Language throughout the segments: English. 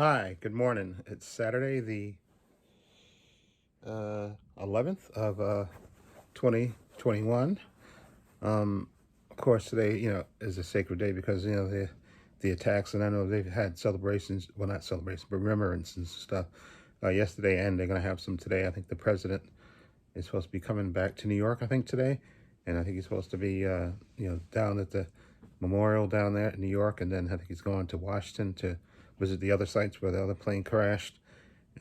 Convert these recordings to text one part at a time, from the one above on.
Hi, good morning. It's Saturday, the 11th of 2021. Of course, today, is a sacred day because, the attacks, and I know they've had celebrations, well, not celebrations, but remembrance and stuff yesterday, and they're going to have some today. I think the president is supposed to be coming back to New York, I think, today, and I think he's supposed to be, down at the memorial down there in New York, and then I think he's going to Washington to visit the other sites where the other plane crashed,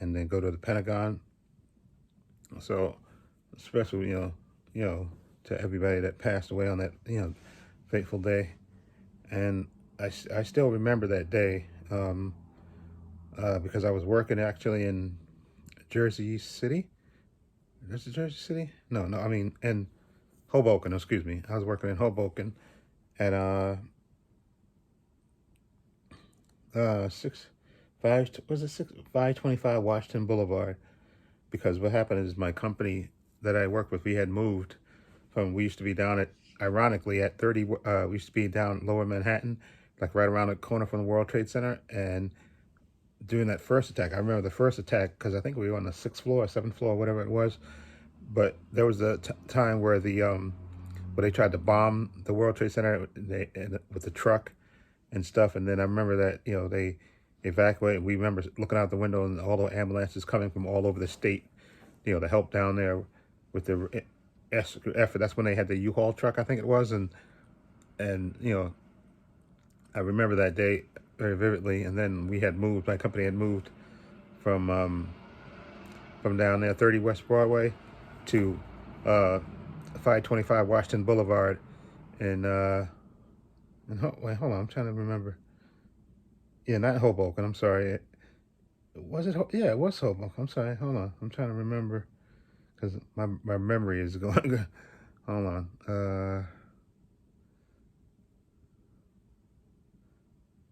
and then go to the Pentagon. So, especially to everybody that passed away on that fateful day, and I still remember that day because I was working actually in Jersey City. Is it Jersey City? No, no. I mean, in Hoboken. Excuse me. I was working in Hoboken at 525 Washington Boulevard, because what happened is my company that I worked with, we had moved from, we used to be down at, ironically, at 30, we used to be down lower Manhattan, like right around the corner from the World Trade Center. And during that first attack, I remember the first attack because I think we were on the 6th floor, 7th floor, whatever it was. But there was a time where where they tried to bomb the World Trade Center with the truck and stuff. And then I remember that, they evacuated. We remember looking out the window and all the ambulances coming from all over the state, to help down there with the effort. That's when they had the U-Haul truck, I think it was. And I remember that day very vividly. And then my company had moved from down there, 30 West Broadway, to 525 Washington Boulevard. Wait, hold on, I'm trying to remember. Yeah, not Hoboken. I'm sorry. Was it? Yeah, it was Hoboken. I'm sorry. Hold on, I'm trying to remember because my memory is going. Hold on.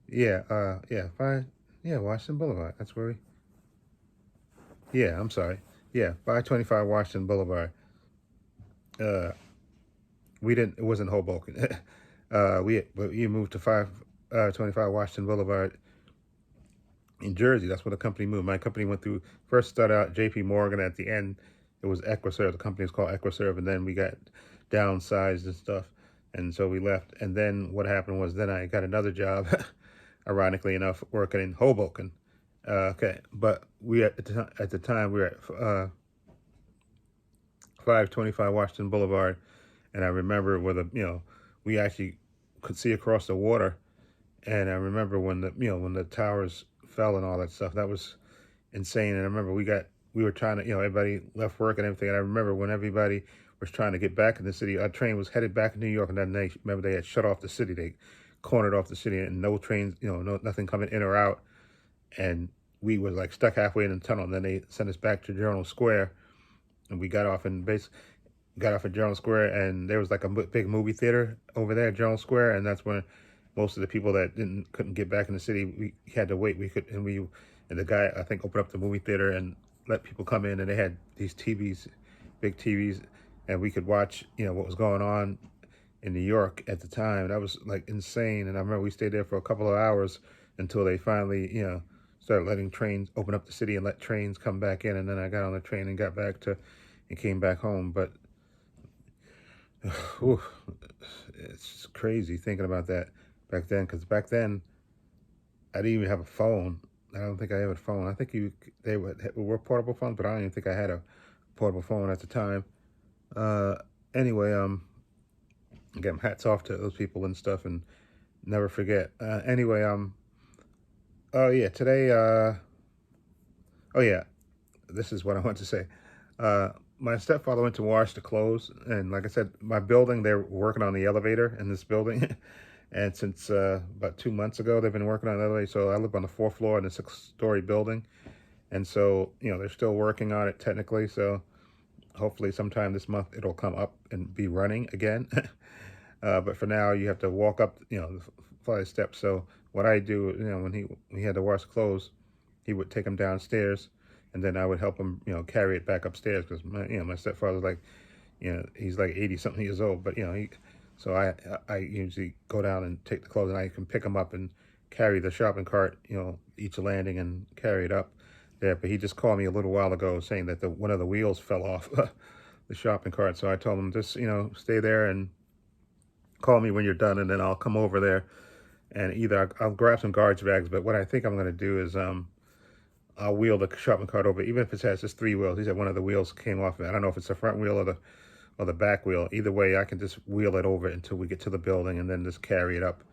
Yeah, Washington Boulevard. That's where we. Yeah, I'm sorry. Yeah, 525 Washington Boulevard. Uh, we didn't. It wasn't Hoboken. We moved to 525 Washington Boulevard in Jersey. That's where the company moved. My company went through, first started out J.P. Morgan. At the end, it was Equiserve. The company was called Equiserve, and then we got downsized and stuff, and so we left. And then what happened was, then I got another job, ironically enough, working in Hoboken. Okay, but we at the time we were at 525 Washington Boulevard, and I remember where we actually could see across the water. And I remember when the towers fell and all that stuff. That was insane. And I remember we were trying to, everybody left work and everything. And I remember when everybody was trying to get back in the city, our train was headed back to New York, and then they had shut off the city. They cornered off the city, and no trains, nothing coming in or out. And we were like stuck halfway in the tunnel. And then they sent us back to Journal Square, and we got off at Journal Square, and there was like a big movie theater over there at Journal Square, and that's when most of the people that couldn't get back in the city, we had to wait. And the guy, I think, opened up the movie theater and let people come in, and they had these TVs, big TVs, and we could watch, what was going on in New York at the time. That was like insane. And I remember we stayed there for a couple of hours until they finally, started letting trains open up the city and let trains come back in. And then I got on the train and and came back home. But whew, it's crazy thinking about that back then, because back then I didn't even have a phone. I don't think I had a phone. I think they were portable phones, but I don't even think I had a portable phone at the time. Uh, anyway, again, hats off to those people and stuff, and never forget. Anyway, oh yeah, today, oh yeah, this is what I want to say. My stepfather went to wash the clothes, and like I said, my building, they're working on the elevator in this building. And since about 2 months ago, they've been working on the elevator. So I live on the 4th floor in a 6-story building. And so, they're still working on it technically. So hopefully sometime this month it'll come up and be running again. But for now, you have to walk up, the flight of steps. So what I do, when he had to wash clothes, he would take them downstairs, and then I would help him, carry it back upstairs, because my stepfather's like, he's like 80 something years old, but so I usually go down and take the clothes, and I can pick them up and carry the shopping cart, each landing and carry it up there. But he just called me a little while ago saying that one of the wheels fell off the shopping cart. So I told him, just, stay there and call me when you're done, and then I'll come over there and either I'll grab some garbage bags. But what I think I'm going to do is I'll wheel the shopping cart over, even if it has just 3 wheels. He said one of the wheels came off. I don't know if it's the front wheel or the back wheel. Either way, I can just wheel it over until we get to the building and then just carry it up.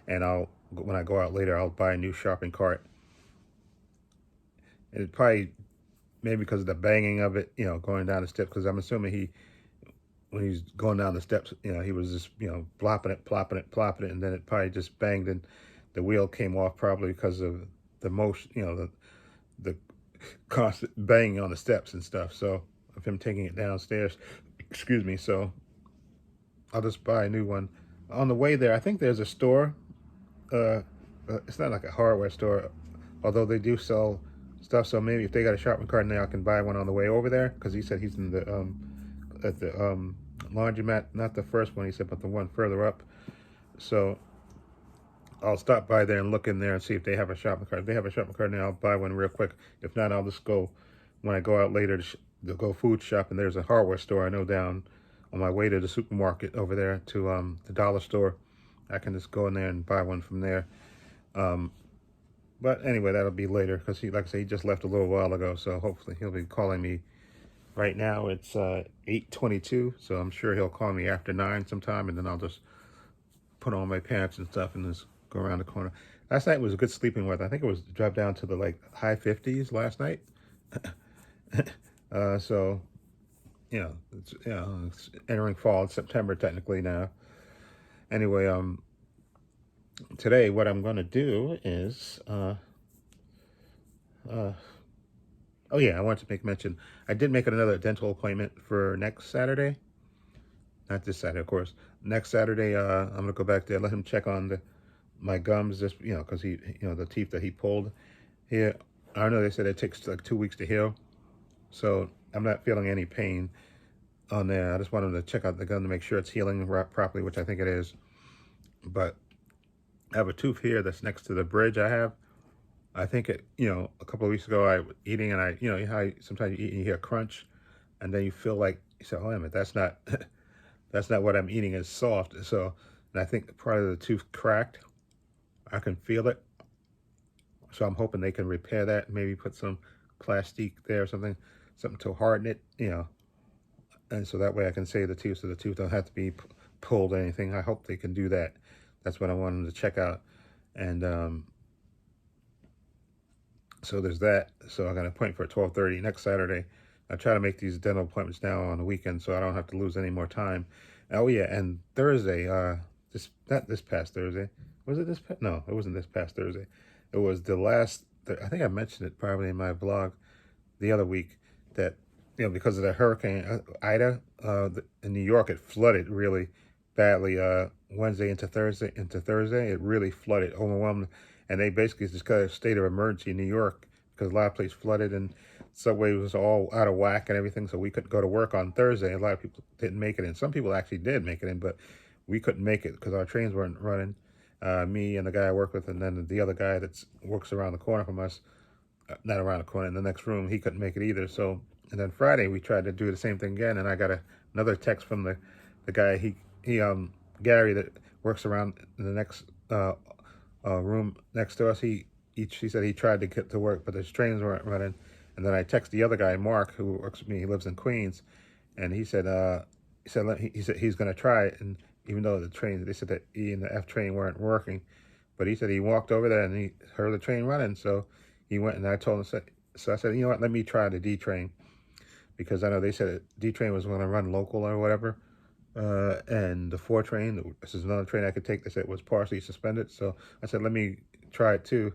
And when I go out later, I'll buy a new shopping cart. And it probably, maybe because of the banging of it, going down the steps, because I'm assuming when he's going down the steps, he was just, blopping it, plopping it, plopping it, and then it probably just banged and the wheel came off, probably because of the motion, the constant banging on the steps and stuff. So of him taking it downstairs, excuse me. So I'll just buy a new one. On the way there, I think there's a store. It's not like a hardware store, although they do sell stuff. So maybe if they got a shopping cart in there, I can buy one on the way over there. Because he said he's in the at the laundromat, not the first one he said, but the one further up. So I'll stop by there and look in there and see if they have a shopping cart. If they have a shopping cart now, I'll buy one real quick. If not, I'll just go, when I go out later to go food shopping, there's a hardware store I know down on my way to the supermarket over there to the dollar store. I can just go in there and buy one from there. But anyway, that'll be later, because like I say, he just left a little while ago. So hopefully he'll be calling me. Right now it's 8:22, so I'm sure he'll call me after 9 sometime, and then I'll just put on my pants and stuff and just go around the corner. Last night was good sleeping weather. I think it was dropped down to the high 50s last night. So it's entering fall. It's September technically now. Anyway, today what I'm going to do is oh yeah, I wanted to make mention. I did make another dental appointment for next Saturday. Not this Saturday, of course. Next Saturday, I'm gonna go back there, let him check on my gums, just because the teeth that he pulled here. I know they said it takes like 2 weeks to heal, so I'm not feeling any pain on there. I just want him to check out the gum to make sure it's healing properly, which I think it is. But I have a tooth here that's next to the bridge I have. I think a couple of weeks ago I was eating, and how sometimes you eat and you hear a crunch, and then you feel like, you say, oh, wait a minute, that's not, that's not what I'm eating, is soft. So, and I think part of the tooth cracked. I can feel it. So I'm hoping they can repair that, maybe put some plastic there or something to harden it, and so that way I can save the tooth, so the tooth don't have to be pulled or anything. I hope they can do that. That's what I wanted to check out. And, so there's that. So I got an appointment for 12:30 next Saturday. I try to make these dental appointments now on the weekend, so I don't have to lose any more time. Oh yeah, and Thursday, not this past Thursday. Was it this past? No, it wasn't this past Thursday. It was the last. I think I mentioned it probably in my blog the other week that because of the hurricane Ida in New York, it flooded really badly. Wednesday into Thursday, it really flooded, overwhelmed. And they basically just got a state of emergency in New York because a lot of places flooded and subway was all out of whack and everything. So we couldn't go to work on Thursday. A lot of people didn't make it in. Some people actually did make it in, but we couldn't make it because our trains weren't running. Me and the guy I work with, and then the other guy that works around the corner from us, not around the corner, in the next room, he couldn't make it either. So, and then Friday we tried to do the same thing again, and I got another text from the guy, Gary, that works around in the next room next to us. He said he tried to get to work, but his trains weren't running. And then I text the other guy, Mark, who works with me. He lives in Queens, and he said he's going to try it. And even though they said that E and the F train weren't working, but he said he walked over there and he heard the train running. So he went, and I told him, so I said, you know what, let me try the D train, because I know they said D train was going to run local or whatever. And the 4 train, this is another train I could take. They said it was partially suspended. So I said, let me try it too.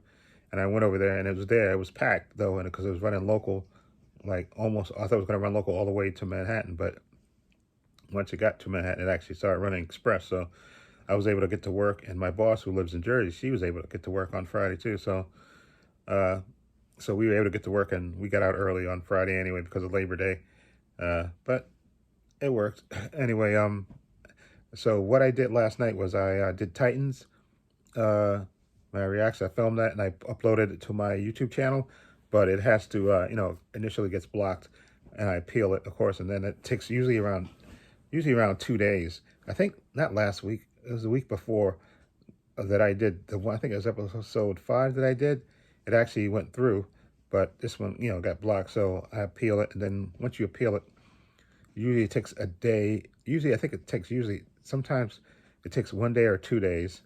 And I went over there, and it was there. It was packed though, and because it was running local, like almost, I thought it was going to run local all the way to Manhattan. But once it got to Manhattan, it actually started running express. So I was able to get to work. And my boss, who lives in Jersey, she was able to get to work on Friday too. So, so we were able to get to work, and we got out early on Friday anyway because of Labor Day. But it worked. Anyway, so what I did last night was I did Titans. my reaction. I filmed that and I uploaded it to my YouTube channel, but it has to, initially gets blocked, and I appeal it, of course, and then it takes usually around 2 days. I think not last week. It was the week before that I did the one. I think it was episode 5 that I did. It actually went through, but this one, got blocked. So I appeal it, and then once you appeal it, usually it takes a day. Usually, I think it takes sometimes it takes 1 day or 2 days,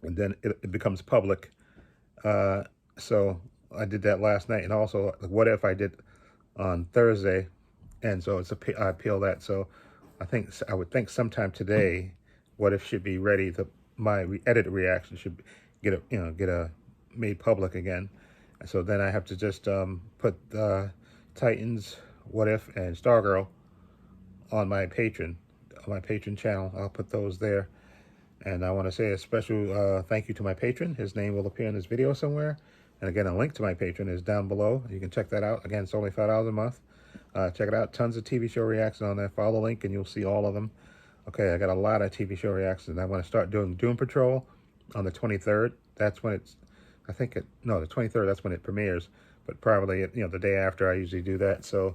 and then it becomes public. So I did that last night, and also what if I did on Thursday, and so I appeal that. So I would think sometime today, what if should be ready. My edited reaction should get a made public again. And so then I have to just put Titans, What If, and Stargirl on my Patreon channel. I'll put those there. And I want to say a special thank you to my patron. His name will appear in this video somewhere. And again, a link to my patron is down below. You can check that out. Again, it's only $5 a month. Check it out. Tons of TV show reactions on there. Follow the link and you'll see all of them. Okay, I got a lot of TV show reactions. I want to start doing Doom Patrol on the 23rd. That's when the 23rd, that's when it premieres. But probably, the day after I usually do that. So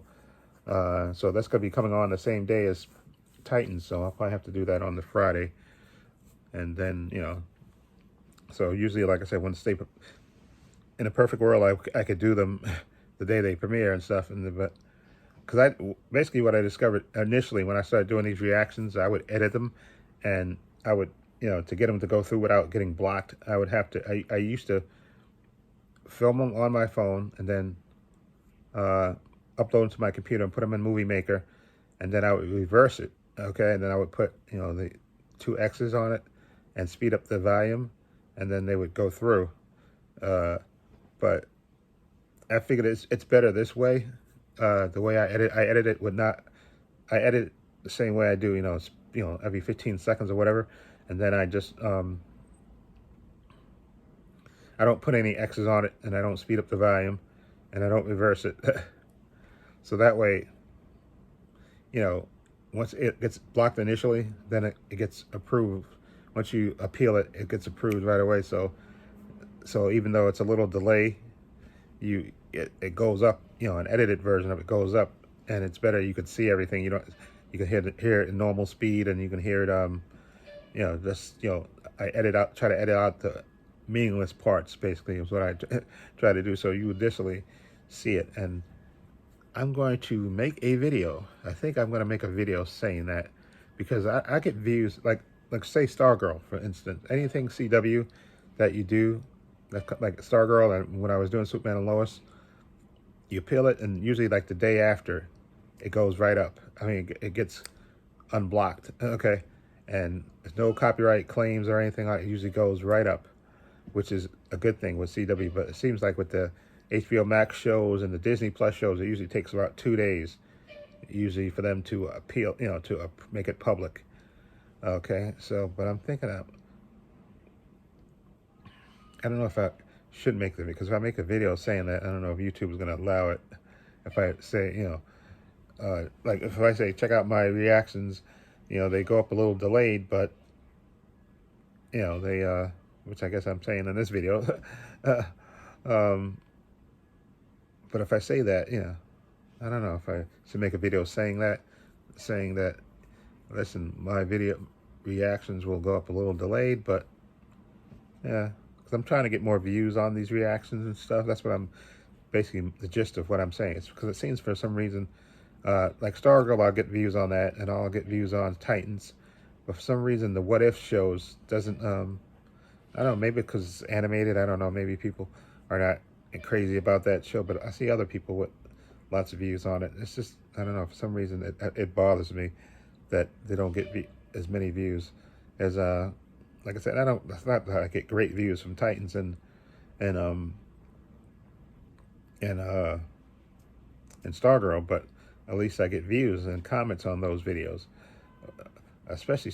that's going to be coming on the same day as Titans. So I'll probably have to do that on the Friday. And then, so usually, like I said, in a perfect world, I could do them the day they premiere and stuff. But because basically what I discovered initially when I started doing these reactions, I would edit them, and I would, to get them to go through without getting blocked, I would have to, I used to film them on my phone and then upload them to my computer and put them in Movie Maker, and then I would reverse it, okay, and then I would put, the 2 X's on it and speed up the volume, and then they would go through. But I figured it's better this way. The way I edit it I edit it the same way I do, every 15 seconds or whatever, and then I just I don't put any X's on it, and I don't speed up the volume, and I don't reverse it. So that way, once it gets blocked initially, then it gets approved. Once you appeal it, it gets approved right away. So even though it's a little delay, it goes up. An edited version of it goes up, and it's better. You can see everything. You can hear it in normal speed, and you can hear it. I try to edit out the meaningless parts. Basically, is what I try to do. So you additionally see it, and I'm going to make a video. I think I'm going to make a video saying that, because I get views like say Stargirl, for instance. Anything CW that you do, like Stargirl, and when I was doing Superman and Lois, you peel it, and usually like the day after, it goes right up. I mean, it gets unblocked, okay? And there's no copyright claims or anything like it. It usually goes right up, which is a good thing with CW. But it seems like with the HBO Max shows and the Disney Plus shows, it usually takes about 2 days, usually, for them to appeal, to make it public. Okay, so, but I'm thinking I don't know if I should make them, because if I make a video saying that, I don't know if YouTube is going to allow it. If I say, like if I say, check out my reactions, they go up a little delayed, but, they, which I guess I'm saying in this video. But if I say that, I don't know if I should make a video saying that, listen, my video reactions will go up a little delayed, but yeah, because I'm trying to get more views on these reactions and stuff. That's what I'm basically, the gist of what I'm saying. It's because it seems for some reason, like Stargirl, I'll get views on that, and I'll get views on Titans, but for some reason the What If shows doesn't. I don't know, maybe because it's animated. I don't know. Maybe people are not crazy about that show, but I see other people with lots of views on it. It's just, I don't know, for some reason it bothers me that they don't get as many views as like I said, that's not that I get great views from Titans and Stargirl, but at least I get views and comments on those videos. Especially,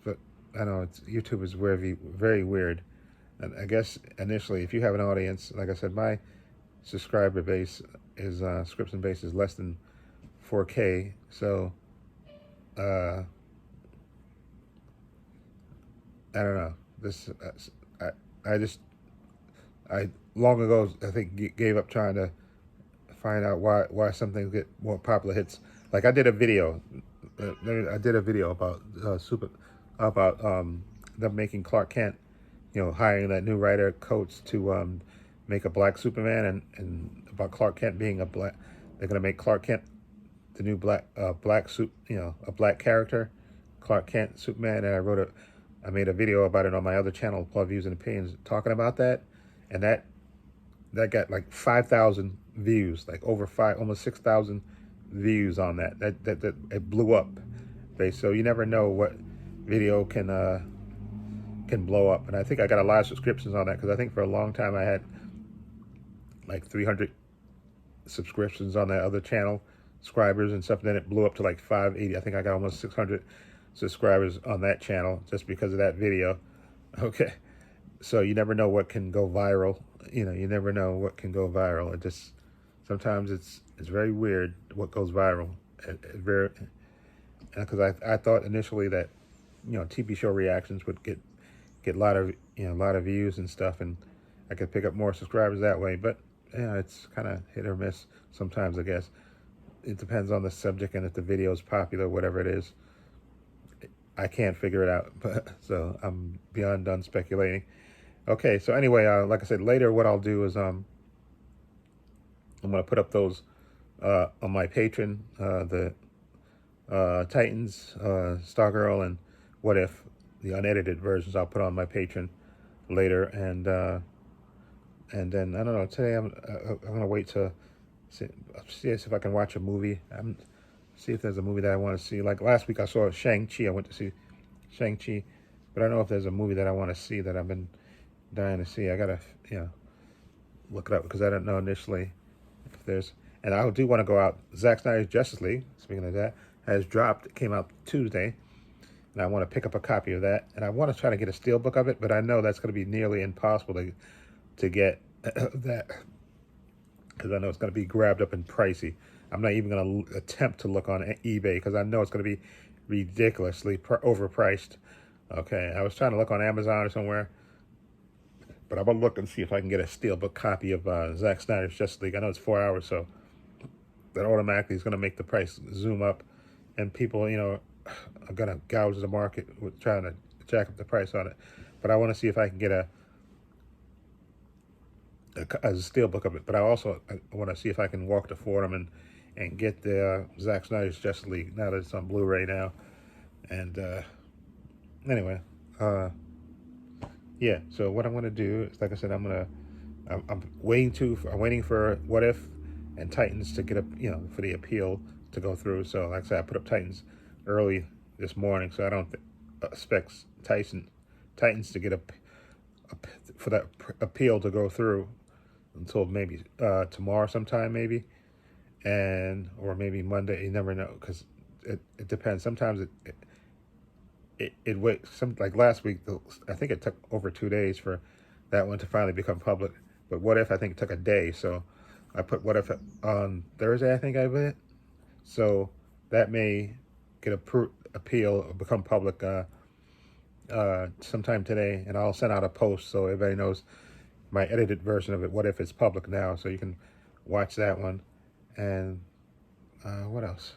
but I know YouTube is very, very weird. And I guess initially, if you have an audience, like I said, my subscriber base is subscription base is less than 4K. So I don't know. This I long ago, I think, gave up trying to find out why some things get more popular hits. Like I did a video about about them making Clark Kent, hiring that new writer Coates to make a black Superman, and about Clark Kent being a black. They're gonna make Clark Kent the new black suit, a black character, Clark Kent Superman, and I made a video about it on my other channel, Plug Views and Opinions, talking about that, and that got like 5,000 views, like over almost 6,000 views on that. That it blew up. Okay, so you never know what video can blow up, and I think I got a lot of subscriptions on that because I think for a long time I had like 300 subscriptions on that other channel, subscribers and stuff. Then it blew up to like 580. I think I got almost 600 subscribers on that channel just because of that video. Okay, so you never know what can go viral. You never know what can go viral. It just sometimes it's very weird what goes viral. Very, because I thought initially that TV show reactions would get a lot of a lot of views and stuff, and I could pick up more subscribers that way. But it's kind of hit or miss sometimes, I guess. It depends on the subject and if the video is popular, whatever it is. I can't figure it out, but so I'm beyond done speculating. Okay, so anyway, like I said, later what I'll do is I'm gonna put up those on my Patreon, the Titans, Stargirl, and What If, the unedited versions. I'll put on my Patreon later, and then I don't know. Today I'm gonna wait to see if I can watch a movie. See if there's a movie that I want to see. Like last week I saw Shang-Chi. I went to see Shang-Chi, but I don't know if there's a movie that I want to see that I've been dying to see. I gotta look it up because I don't know initially if there's. And I do want to go out. Zack Snyder's Justice League, speaking of that, has dropped. It came out Tuesday, and I want to pick up a copy of that. And I want to try to get a steelbook of it, but I know that's going to be nearly impossible to get that because I know it's going to be grabbed up and pricey. I'm not even going to attempt to look on eBay because I know it's going to be ridiculously overpriced. Okay, I was trying to look on Amazon or somewhere, but I'm going to look and see if I can get a steelbook copy of Zack Snyder's Justice League. I know it's 4 hours, so that automatically is going to make the price zoom up, and people, are going to gouge the market with trying to jack up the price on it. But I want to see if I can get a steelbook of it. But I want to see if I can walk to Fordham and get the Zack Snyder's Justice League now that it's on Blu-ray now. And anyway, yeah. So what I'm going to do is, like I said, I'm waiting for What If and Titans to get up, for the appeal to go through. So like I said, I put up Titans early this morning, so I don't expect Titans to get up for that appeal to go through until maybe tomorrow sometime, maybe, or maybe Monday. You never know, because it depends. Sometimes it waits. Like last week, I think it took over 2 days for that one to finally become public. But What If, I think it took a day. So I put What If on Thursday, I think I put. So that may get appeal or become public sometime today, and I'll send out a post so everybody knows my edited version of it. What If it's public now, so you can watch that one. And what else?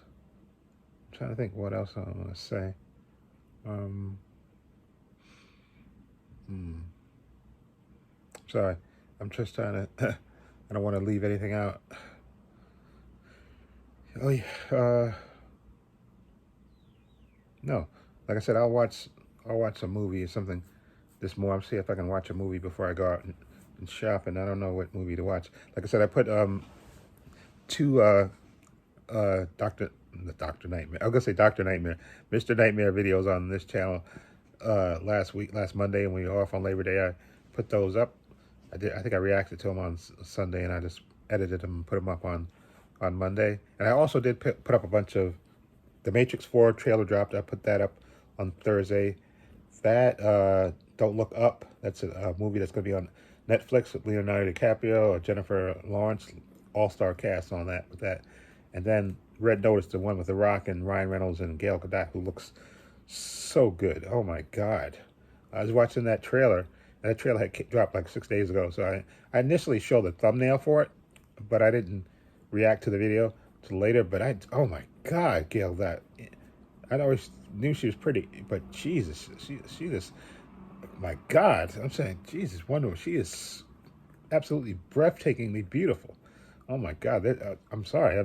I'm trying to think what else I want to say. Sorry, I'm just trying to. I don't want to leave anything out. Oh yeah. No, like I said, I'll watch a movie or something this morning. See if I can watch a movie before I go out and shop. And I don't know what movie to watch. Like I said, I put two Doctor Nightmare. I was gonna say Doctor Nightmare, Mr. Nightmare videos on this channel last Monday, when we were off on Labor Day. I put those up. I think I reacted to them on Sunday, and I just edited them and put them up on Monday. And I also did put up a bunch of the Matrix 4 trailer dropped. I put that up on Thursday. That Don't Look Up. That's a movie that's going to be on Netflix with Leonardo DiCaprio or Jennifer Lawrence. All-star cast on that with that. And then Red Notice, the one with The Rock and Ryan Reynolds and Gail Gadot, who looks so good. Oh my God. I was watching that trailer, and the trailer had dropped like 6 days ago. So I initially showed the thumbnail for it, but I didn't react to the video till later. But oh my God, Gail, that I always knew she was pretty, but Jesus, she just, my God, I'm saying, Jesus, Wonder Woman, she is absolutely breathtakingly beautiful. Oh my God, I'm sorry, I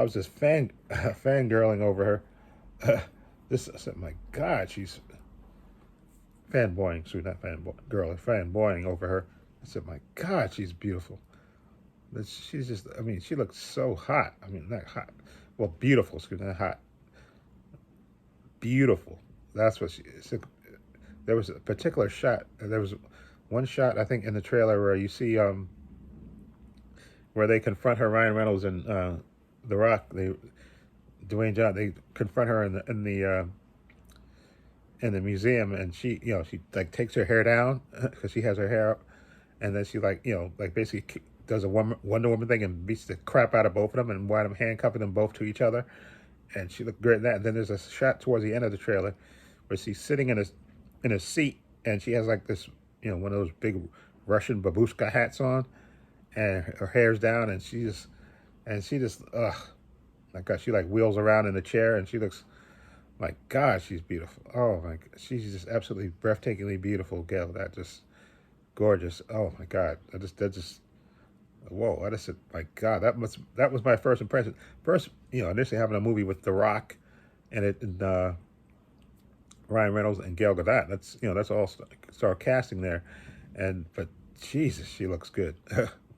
was just fangirling over her. I said, my God, she's fanboying, excuse not fanboy, girl, fanboying over her. I said, my God, she's beautiful. She's just, I mean, she looks so hot. I mean, not hot, well, beautiful, excuse me, not hot, beautiful. That's what there was a particular shot. There was one shot, I think, in the trailer where you see where they confront her, Ryan Reynolds and The Rock, Dwayne Johnson, they confront her in the museum, and she like takes her hair down because she has her hair up, and then she like like basically does a Wonder Woman thing and beats the crap out of both of them and wind up handcuffing them both to each other, and she looked great in that. And then there's a shot towards the end of the trailer where she's sitting in a seat, and she has like this one of those big Russian babushka hats on, and her hair's down, and she just my God, she like wheels around in a chair, and she looks, my God, she's beautiful. Oh my, she's just absolutely breathtakingly beautiful, Gail. That just gorgeous. Oh my God, that just whoa. I just said, my God, that was my first impression. First, initially having a movie with The Rock, and Ryan Reynolds and Gal Gadot. That's all star casting there, but Jesus, she looks good.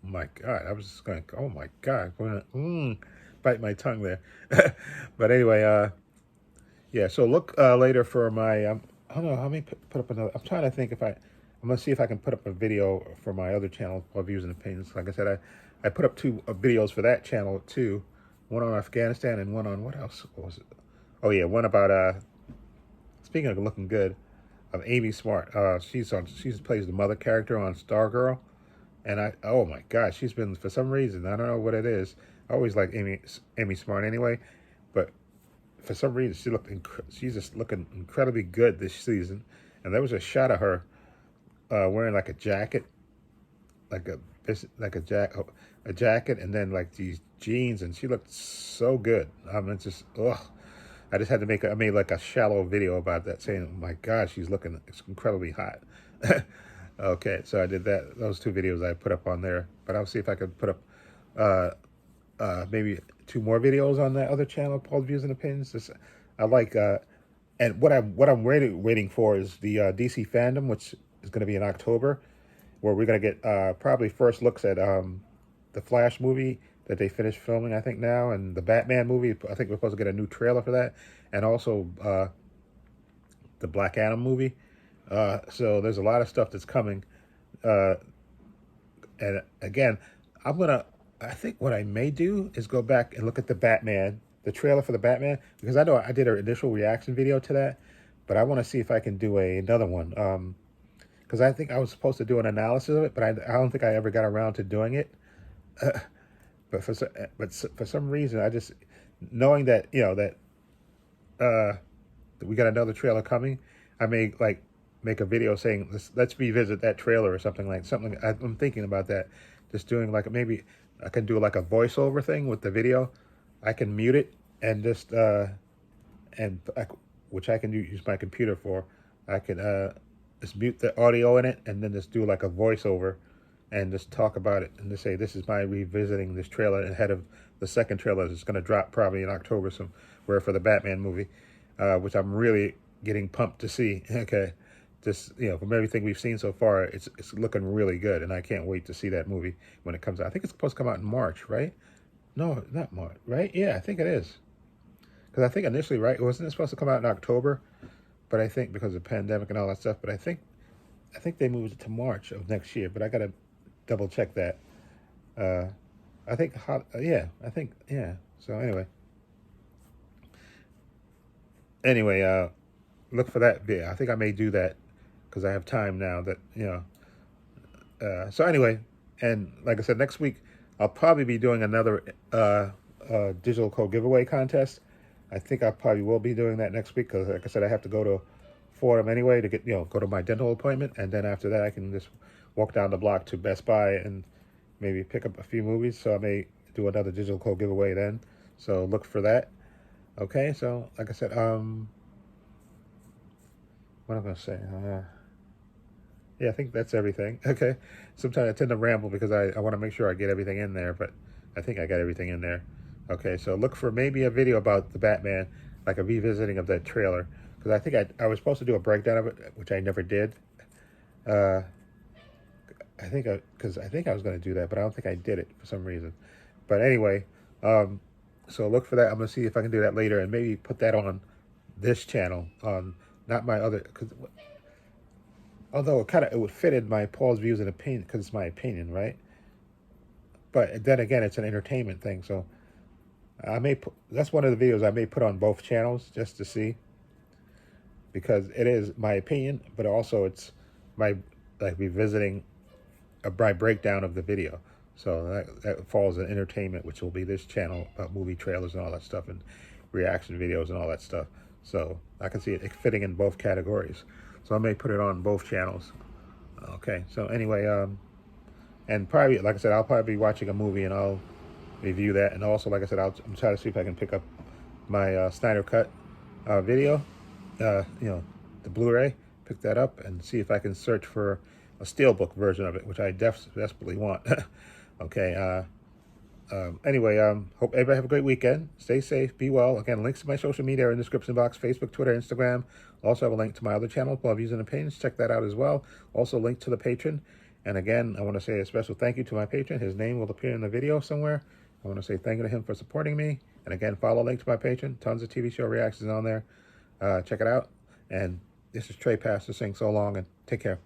My God, I was just going, oh my God, going to bite my tongue there. But anyway, yeah. So look later for my. I don't know how many put up another. I'm trying to think if I'm gonna see if I can put up a video for my other channel of Views and Opinions. Like I said, I put up two videos for that channel too. One on Afghanistan and one on what else? What was it? Oh yeah, one about speaking of looking good, of Amy Smart. She plays the mother character on Stargirl, and oh my God, she's been, for some reason, I don't know what it is. I always like Amy Smart anyway, but for some reason she's just looking incredibly good this season. And there was a shot of her wearing like a jacket, like a jacket, and then like these jeans, and she looked so good. I mean, just I just had to I made like a shallow video about that, saying, oh my God, she's looking incredibly hot. Okay, so I did that. Those two videos I put up on there, but I'll see if I can put up maybe two more videos on that other channel, Paul's Views and Opinions. I like, and what I'm waiting for is the DC fandom, which is going to be in October, where we're going to get probably first looks at the Flash movie that they finished filming, I think now, and the Batman movie. I think we're supposed to get a new trailer for that, and also the Black Adam movie. So there's a lot of stuff that's coming. And again, I think what I may do is go back and look at the trailer for the Batman, because I know I did an initial reaction video to that, but I want to see if I can do another one. Because I think I was supposed to do an analysis of it, but I don't think I ever got around to doing it. But for some reason, I just, knowing that that we got another trailer coming, I may like make a video saying let's revisit that trailer or something. I'm thinking about that. Just doing like, maybe I can do like a voiceover thing with the video. I can mute it and just which I can use my computer for. I can just mute the audio in it and then just do like a voiceover and just talk about it and just say, this is my revisiting this trailer ahead of the second trailer that's going to drop probably in October somewhere for the Batman movie, which I'm really getting pumped to see. Okay, just from everything we've seen so far, it's looking really good, and I can't wait to see that movie when it comes out. I think it's supposed to come out in March, right? No, not March, right? Yeah, I think it is, because I think initially, right, wasn't it supposed to come out in October? But I think because of the pandemic and all that stuff, but I think they moved it to March of next year. But I gotta double check that. I think, yeah. So anyway, look for that video. I think I may do that because I have time now. So anyway, and like I said, next week I'll probably be doing another digital code giveaway contest. I think I probably will be doing that next week because, like I said, I have to go to afford them anyway to get, go to my dental appointment, and then after that I can just walk down the block to Best Buy and maybe pick up a few movies. So I may do another digital code giveaway then. So look for that. Okay, so like I said, what am I gonna say? Yeah, I think that's everything. Okay, sometimes I tend to ramble because I want to make sure I get everything in there, but I think I got everything in there. Okay, so look for maybe a video about the Batman, like a revisiting of that trailer, because I think I was supposed to do a breakdown of it, which I never did. Uh, because I think I was going to do that, but I don't think I did it for some reason. But anyway, so look for that. I'm going to see if I can do that later and maybe put that on this channel, on not my other, because although it would fit in my Paul's views and opinion, because it's my opinion, right? But then again, it's an entertainment thing, so I may put, that's one of the videos I may put on both channels just to see, because it is my opinion, but also it's my, like, revisiting my breakdown of the video. So that falls in entertainment, which will be this channel about movie trailers and all that stuff, and reaction videos and all that stuff. So I can see it fitting in both categories. So I may put it on both channels. Okay, so anyway, and probably, like I said, I'll probably be watching a movie and I'll review that. And also, like I said, I'm trying to see if I can pick up my Snyder Cut video, the Blu-ray, pick that up and see if I can search for a steelbook version of it, which I desperately want. Okay, anyway, hope everybody have a great weekend. Stay safe, be well. Again, links to my social media are in the description box: Facebook, Twitter, Instagram. Also have a link to my other channel, Paul Views and Opinions. Check that out as well. Also link to the patron. And again, I want to say a special thank you to my patron. His name will appear in the video somewhere. I want to say thank you to him for supporting me. And again, follow link to my patron. Tons of TV show reactions on there. Check it out. And this is Trepacer saying so long and take care.